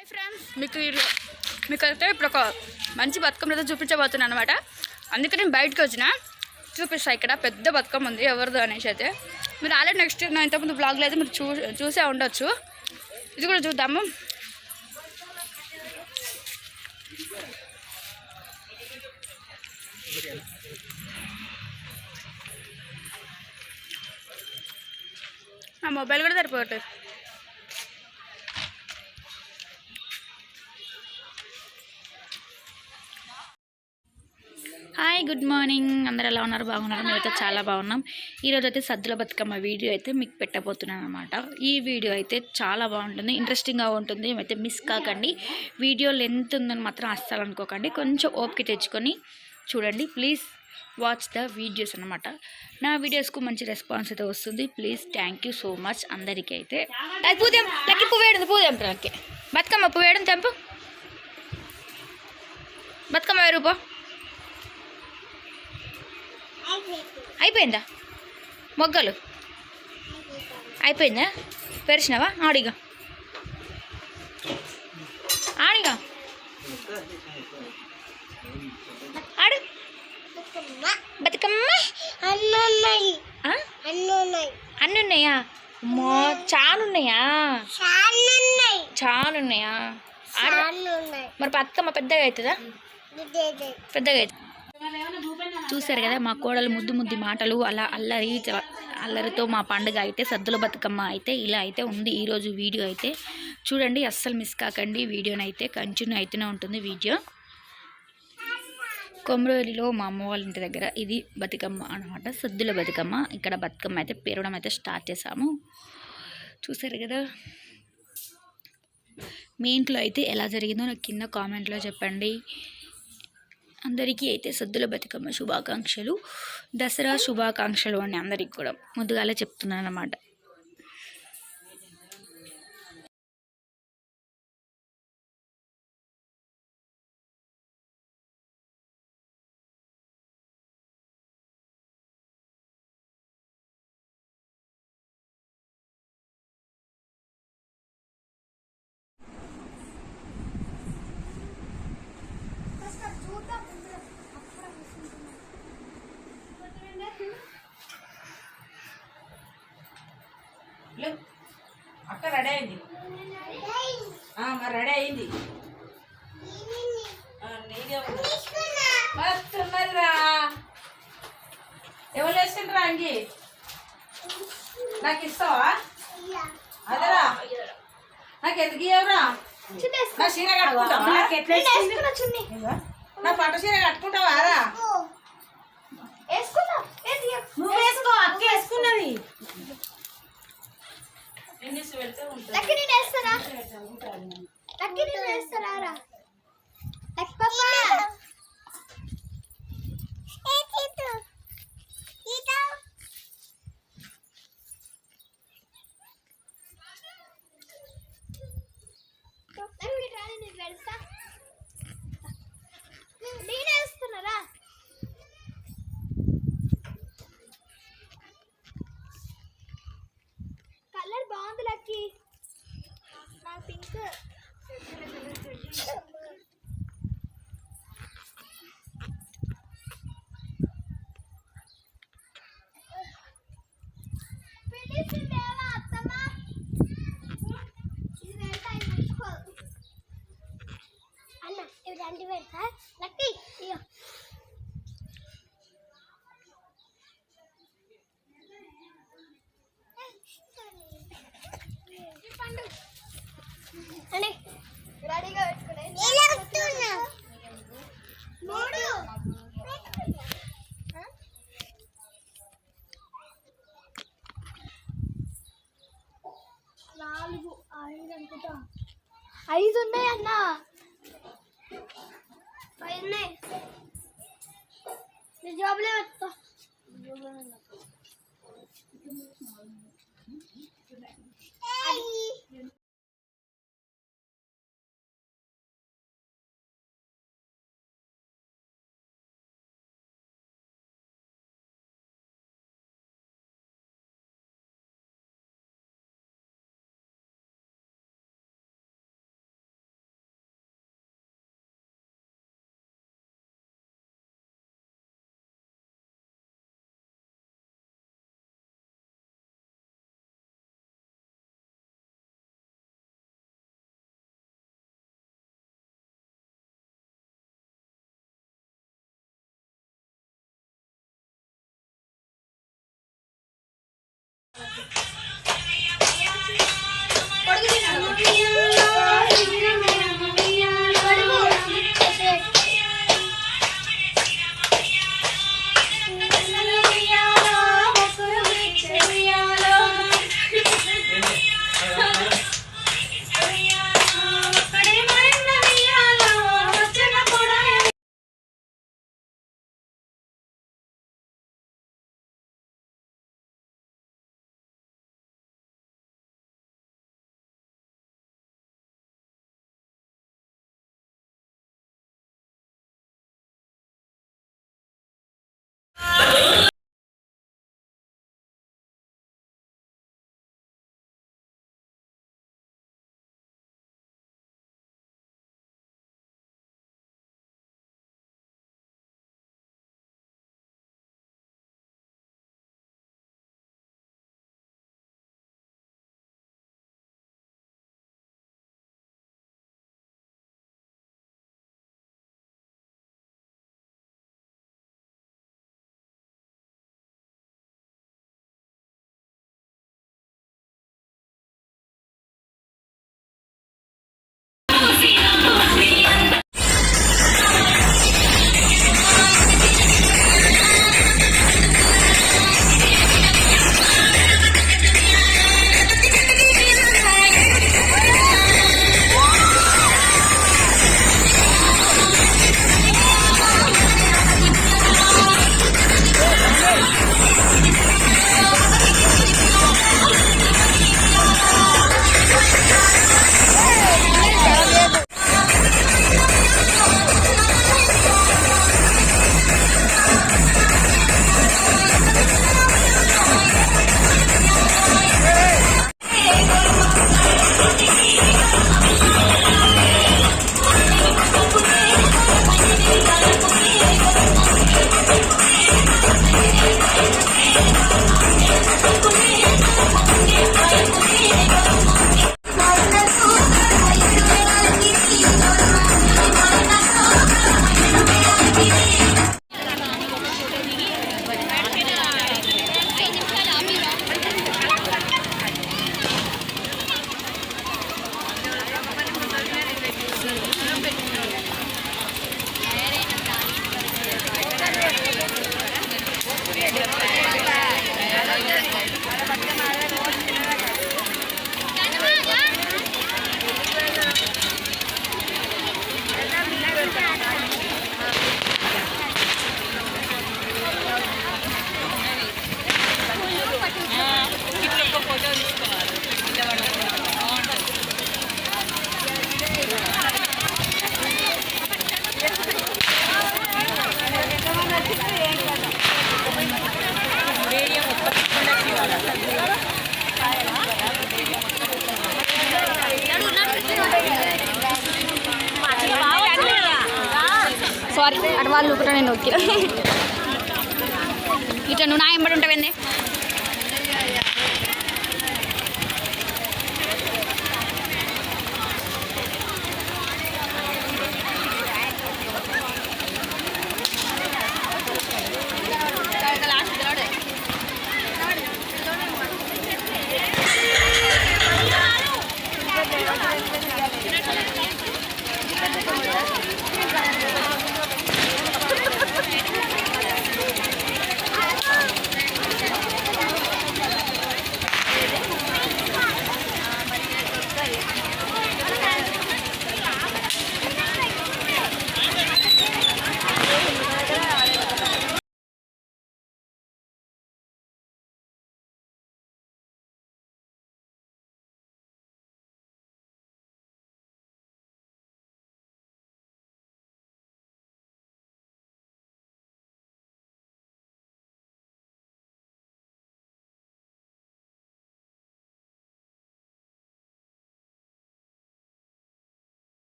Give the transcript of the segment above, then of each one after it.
Hi friends, మీకైతే ఇప్పుడు ఒక మంచి బతుకమ్మ అయితే చూపించబోతున్నాను అనమాట. అందుకే నేను బయటకు వచ్చిన చూపిస్తాను. ఇక్కడ పెద్ద బతుకమ్మ ఉంది, ఎవరిదో అనేసి అయితే మీరు ఆల్రెడీ నెక్స్ట్ నా ఇంతకుముందు బ్లాగ్లో అయితే మీరు చూసే ఉండొచ్చు. ఇది కూడా చూద్దాము. నా మొబైల్ కూడా సరిపోతుంది. Hi, good morning. అందరు ఎలా ఉన్నారు? బాగున్నారు? మేమైతే చాలా బాగున్నాం. ఈరోజు అయితే సద్దుల బతుకమ్మ వీడియో అయితే మీకు పెట్టబోతున్నాను అనమాట. ఈ వీడియో అయితే చాలా బాగుంటుంది, ఇంట్రెస్టింగ్గా ఉంటుంది. మేమైతే మిస్ కాకండి. వీడియో లెంత్ ఉందని మాత్రం అస్సలు అనుకోకండి. కొంచెం ఓపిక తెచ్చుకొని చూడండి. ప్లీజ్ వాచ్ ద వీడియోస్ అనమాట. నా వీడియోస్కు మంచి రెస్పాన్స్ అయితే వస్తుంది. Please thank you so much అందరికీ. అయితే పూదేం లక్కి పువ్వేడు పూదేం లక్కి బతుకమ్మ పువ్వేయడం తెంపు బతుకమ్మ రూపా అయిపోయిందా? మొగ్గలు అయిపోయిందా? పెరిచినావా? ఆడిగా ఆడిగా ఆడు బతుకమ్మ అన్నున్నాయా? అమ్మో చాలున్నాయా? చాలున్నాయా? మరి బతుకమ్మ పెద్దగా అవుతుందా? పెద్దగా అవుతుంది. చూసారు కదా మా కోడలు ముద్దు మాటలు, అలా అల్లరితో మా పండుగ అయితే సద్దుల బతుకమ్మ అయితే ఇలా అయితే ఉంది. ఈరోజు వీడియో అయితే చూడండి, అస్సలు మిస్ కాకండి. వీడియోని అయితే కంటిన్యూ అయితేనే ఉంటుంది వీడియో. కొమరోలిలో మా అమ్మ వాళ్ళ ఇంటి దగ్గర ఇది బతుకమ్మ అనమాట, సద్దుల బతుకమ్మ. ఇక్కడ బతుకమ్మ అయితే పేరవడం అయితే స్టార్ట్ చేసాము. చూసారు కదా. మీ ఇంట్లో అయితే ఎలా జరిగిందో నాకు కింద కామెంట్లో చెప్పండి. అందరికీ అయితే సద్దుల బతుకమ్మ శుభాకాంక్షలు, దసరా శుభాకాంక్షలు అని అందరికి కూడా ముందుగానే చెప్తున్నాను అన్నమాట. అక్క రెడీ అయింది, మరి రెడీ అయింది. మస్తున్నదిరా. ఎవరు వేసిండ్రా అంగి? నాకు ఇస్తావా? అదరా నాకు ఎందుకు ఇవ్వరా? నా చీర కట్టుకుంటావా? నా పట్టు చీర కట్టుకుంటావా? రా నువ్వు వేసుకో, అక్క వేసుకున్నది. కలర్ బాగుంది లక్కీ. నా పింక్ అన్న ఇవి రెండు పెడతా లక్కీ. ఇయ్యో అని రెడీగా పెట్టుకునే మూడు 4 5 అనుకుంటా. 5 ఉన్నాయి అన్న, 5 ఉన్నాయి. నీ జాబ్లో పెట్టుకో. సారీ అటు వాళ్ళు కూడా నేను నొక్కిన ఇట్లా నువ్వు నా ఎంబడి ఉంటావేంది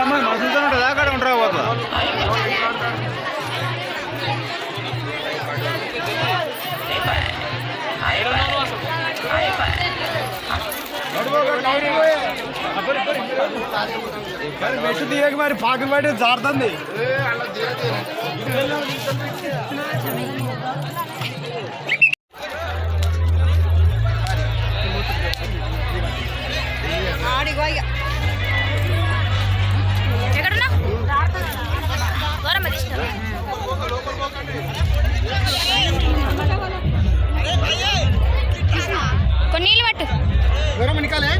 అమ్మ మనుషులతో ఉంటుంది అక్కడ ఉంటారా పోతా మెట్టు తీయక మరి పాకి బయట జారుతుంది ఎక్కడున్నా దూరం కొన్ని నీళ్ళు పట్టు దూరం నికాలే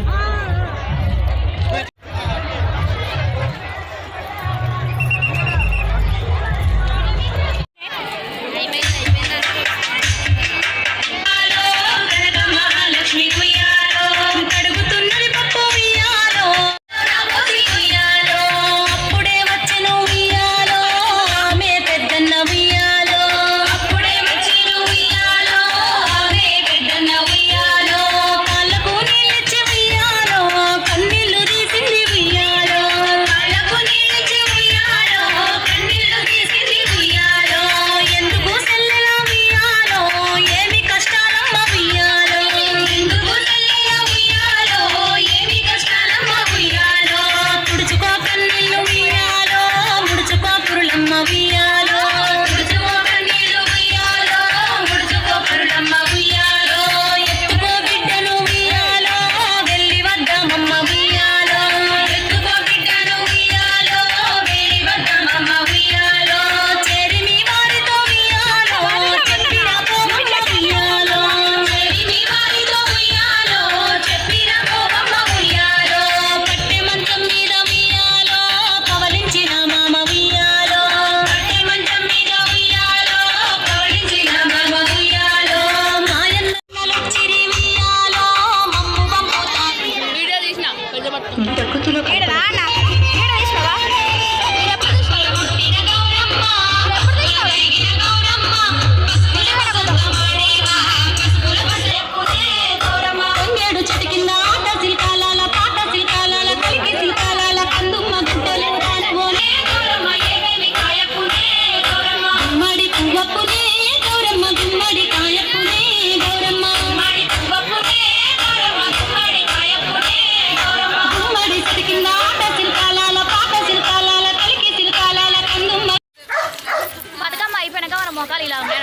మొక్కలు ఇలా ఉన్నాయి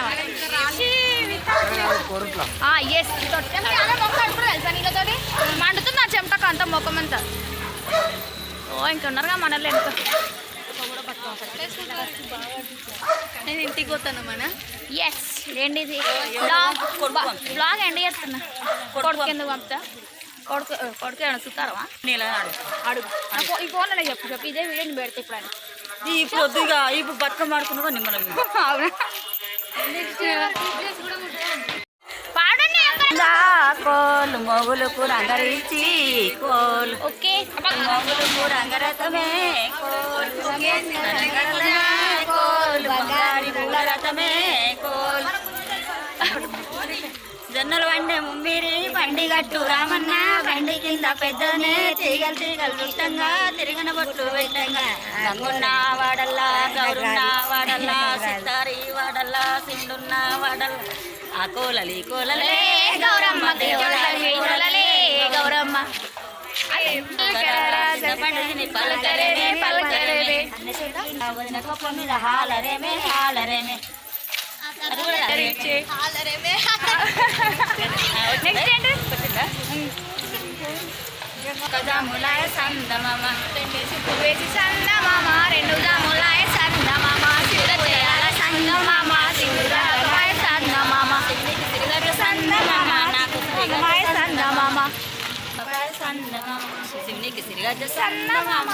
ఎస్ తెలుసా నీళ్ళతోటి మండుతుంది ఆ చెమటకు అంత ముఖం అంతా ఓ ఇంకున్నారుగా మనలో ఎంత నేను ఇంటికి పోతాను మన ఎస్ ఏంటి ఇది బ్లాగ్ ఎండ్ చేస్తున్నా కొడుకు ఎందుకు పంపుతా కొడుకు ఏమైనా చూస్తారా అడుగు ఈ ఫోన్లో చెప్పు ఇదే వీడియోని పెడితే ఇప్పుడు ఇప్పుడు వద్దుగా ఇప్పుడు బతుకమ్మ ఆడుకున్నా నిమ్మలం అవునా పాడండి కోలు మొగులకు రంగరించి కోలు ఓకే మొగులకు రంగరథమే కోలు కోలు బంగారి రథమే కోలు జొన్నలు వండే ముమ్మిరి బండి గట్టు రామన్న బండి కింద పెద్దనే తీగలు తీగలు చుట్టంగా తిరిగిన బొట్టు పెట్టంగా రంగున్న వాడల్లా గౌరున్న వాడల్లా సితారి వాడల్లా సిండున్న వాడల్లా ఆ కోలలి కోలలే గౌరమ్మ దేవలలే గౌరమ్మ పండుగని పలకరేమే పలకరేమే మీద హాలరేమే హాలరేమే జాములాయ సందమామ వేసి సందమామ రెండు జాములాయ సందమామ శివుల చేయాల సందమామ శివురాయ సందమామ సందమామ నాకు సందమామ శివునికి సిరిగజ్జ సందమామ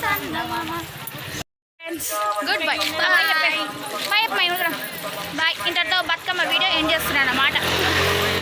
సందమామ గుడ్ బై బాయ్ బాయ్ ఇంతటితో బతుకమ్మ వీడియో ఎండ్ చేస్తున్నాను అన్నమాట.